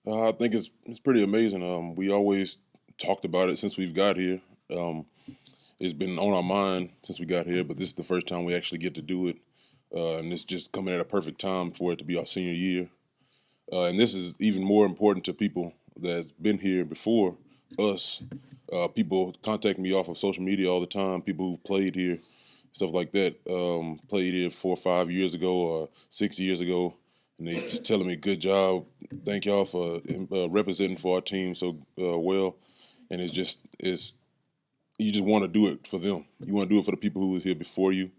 I think it's pretty amazing. We always talked about it since we've got here. Um, it's been on our mind since we got here, but this is the first time we actually get to do it, and it's just coming at a perfect time for it to be our senior year. And this is even more important to people that's been here before us. People contact me off of social media all the time. People who've played here, stuff like that. Played here 4 or 5 years ago or 6 years ago, and they just telling me, "Good job, thank y'all for representing for our team so well." And it's you just want to do it for them. You want to do it for the people who were here before you.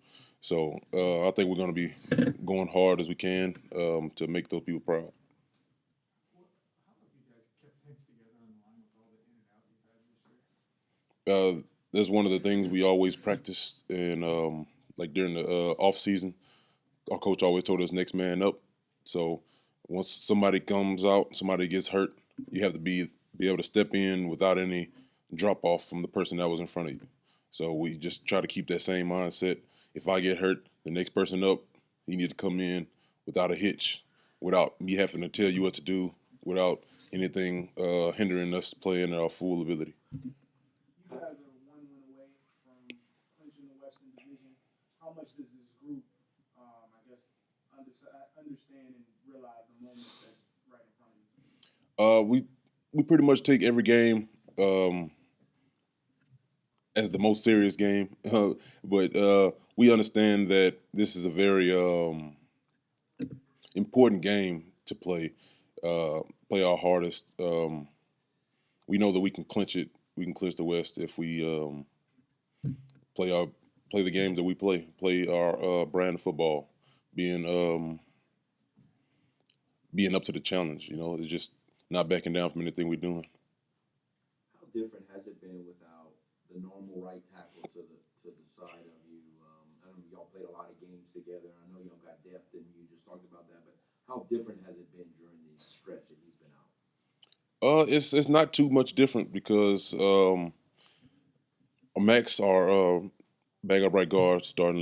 So I think we're going to be going hard as we can to make those people proud. Uh, that's one of the things we always practice, and like during the off season, our coach always told us next man up. So once somebody comes out, somebody gets hurt, you have to be able to step in without any drop off from the person that was in front of you. So we just try to keep that same mindset. If I get hurt, the next person up, you need to come in without a hitch, without me having to tell you what to do, without anything hindering us playing at our full ability. You guys are one win away from clinching the Western Division. How much does this group, I guess, understand and realize the moment that's right in front of you? We pretty much take every game um, as the most serious game, but we understand that this is a very important game to play. Play our hardest. We know that we can clinch it. We can clinch the West if we play our play the games that we play our brand of football, being being up to the challenge. You know, it's just not backing down from anything we're doing. How different has it been without the normal right tackle to the side of you? I don't know, y'all played a lot of games together. I know y'all got depth, and you just talked about that. But how different has it been during the stretch that he's been out? It's not too much different because Max, our backup right guard, starting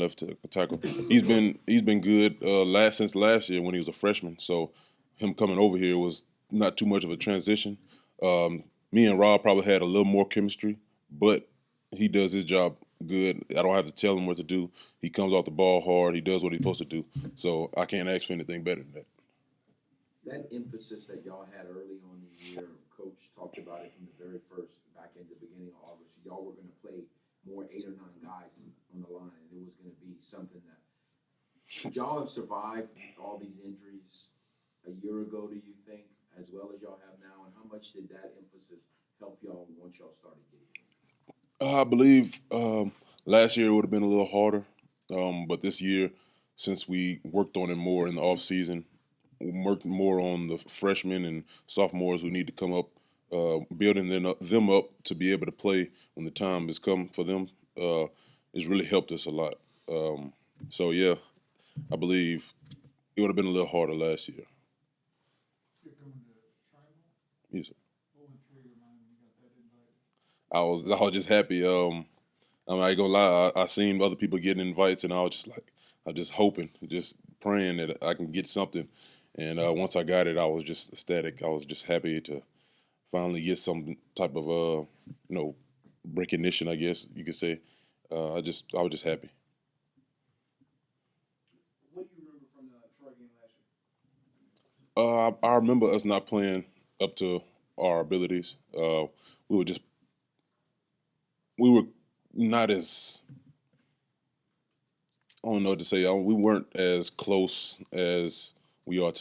tackle, he's been good last since last year when he was a freshman. So him coming over here was not too much of a transition. Me and Rob probably had a little more chemistry, but he does his job good. I don't have to tell him what to do. He comes off the ball hard. He does what he's supposed to do. So I can't ask for anything better than that. That emphasis that y'all had early on in the year, Coach talked about it from the very first, back in the beginning of August. Y'all were going to play more 8 or 9 guys on the line, and it was going to be something that should y'all have survived all these injuries a year ago, do you think, as well as y'all have now? And how much did that emphasis help y'all once y'all started getting it? I believe last year it would have been a little harder, but this year, since we worked on it more in the off season, we worked more on the freshmen and sophomores who need to come up, building them up to be able to play when the time has come for them. It's really helped us a lot. So yeah, I believe it would have been a little harder last year. You're coming to Tribal? Yes, sir. What went through your mind when you got that invite? I was just happy. I'm not gonna lie. I seen other people getting invites, and I was just like, I'm just hoping, just praying that I can get something. And once I got it, I was just ecstatic. I was just happy to finally get some type of recognition, I guess you could say. I was just happy. What do you remember from the Troy game last year? I remember us not playing up to our abilities. We were just we were not as I don't know what to say. We weren't as close as we are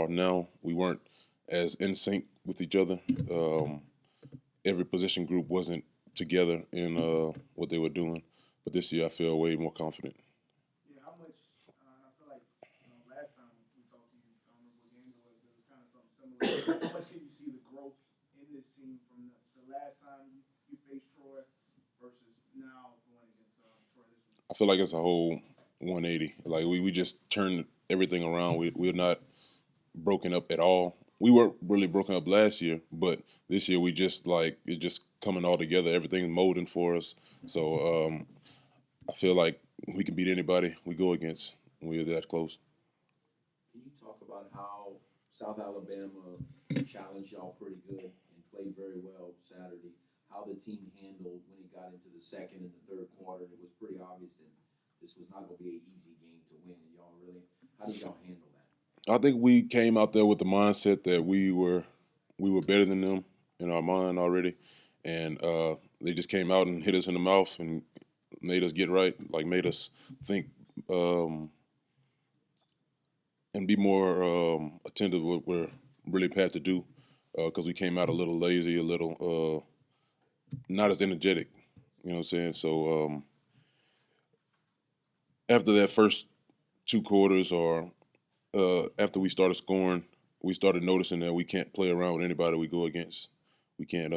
now. We weren't as in sync with each other. Every position group wasn't together in what they were doing. But this year, I feel way more confident. Yeah, how much? I feel like last time we talked to you, I don't remember what game it was, but it was kind of something similar. How much can you see the growth in this team from the last time you faced Troy versus now going against Troy this week? I feel like it's a whole 180. Like we just turned everything around. We're not broken up at all. We weren't really broken up last year, but this year we just like it's just coming all together. Everything's molding for us. So I feel like we can beat anybody we go against when we're that close. Can you talk about how South Alabama challenged y'all pretty good and played very well Saturday. How the team handled when it got into the second and the third quarter, it was pretty obvious that this was not going to be an easy game to win. And y'all really, how did y'all handle that? I think we came out there with the mindset that we were better than them in our mind already, and they just came out and hit us in the mouth and made us get right, like made us think and be more attentive to what we're really had to do, because we came out a little lazy, a little not as energetic. You know what I'm saying? So after that first two quarters, or after we started scoring, we started noticing that we can't play around with anybody we go against. We can't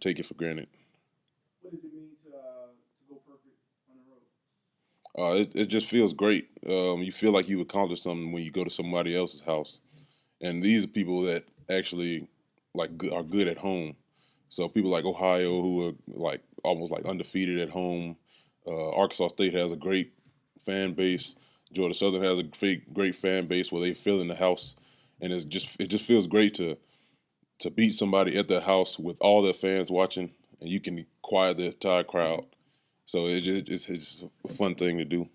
take it for granted. What does it mean to go perfect on the road? It just feels great. You feel like you've accomplished something when you go to somebody else's house, and these are people that actually are good at home. So people like Ohio, who are like almost like undefeated at home. Arkansas State has a great fan base. Georgia Southern has a great fan base where they fill in the house, and it just feels great to beat somebody at their house with all their fans watching, and you can quiet the entire crowd. So it's just a fun thing to do.